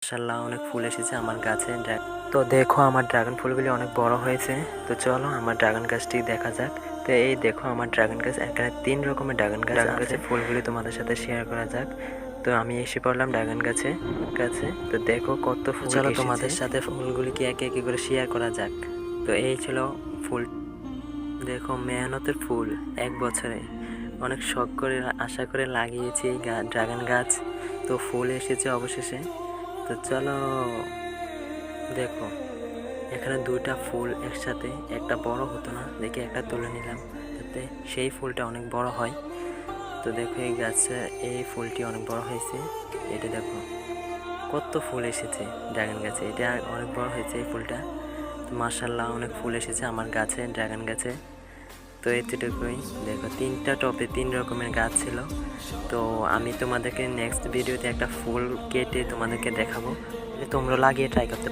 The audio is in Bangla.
মাশাআল্লাহ অনেক ফুল এসেছে আমার গাছে। তো দেখো আমার ড্রাগন ফুলগুলি অনেক বড় হয়েছে। তো চলো আমার ড্রাগন গাছটি দেখা যাক। তো এই দেখো আমার ড্রাগন গাছ, এখানে 3 রকমের ড্রাগন গাছের ফুলগুলি তোমাদের সাথে শেয়ার করা যাক। তো আমি এসে পড়লাম ড্রাগন গাছে। তো দেখো কত ফুল। চলো তোমাদের সাথে ফুলগুলিকে একে একে করে শেয়ার করা যাক। তো এই ছিল ফুল। দেখো মেহনতের ফুল, 1 বছরে অনেক শখ করে আশা করে লাগিয়েছি এই ড্রাগন গাছ। তো ফুল এসেছে অবশেষে। তো চলো দেখো এখানে 2টা ফুল একসাথে, একটা বড় হতো না দেখে একটা তুলে নিলাম, যাতে সেই ফুলটা অনেক বড় হয়। তো দেখো এই গাছে এই ফুলটি অনেক বড় হয়েছে। এটা দেখো কত ফুল এসেছে ড্রাগন গাছে, এটা অনেক বড় হয়েছে এই ফুলটা। তো মাশাআল্লাহ অনেক ফুল এসেছে আমার গাছে, ড্রাগন গাছে। তো এতটুকুই। দেখো 3টা টবে 3 রকমের গাছ ছিল। তো আমি তোমাদেরকে নেক্সট ভিডিওতে একটা ফুল কেটে তোমাদেরকে দেখাবো, তোমরা লাগিয়ে ট্রাই করতে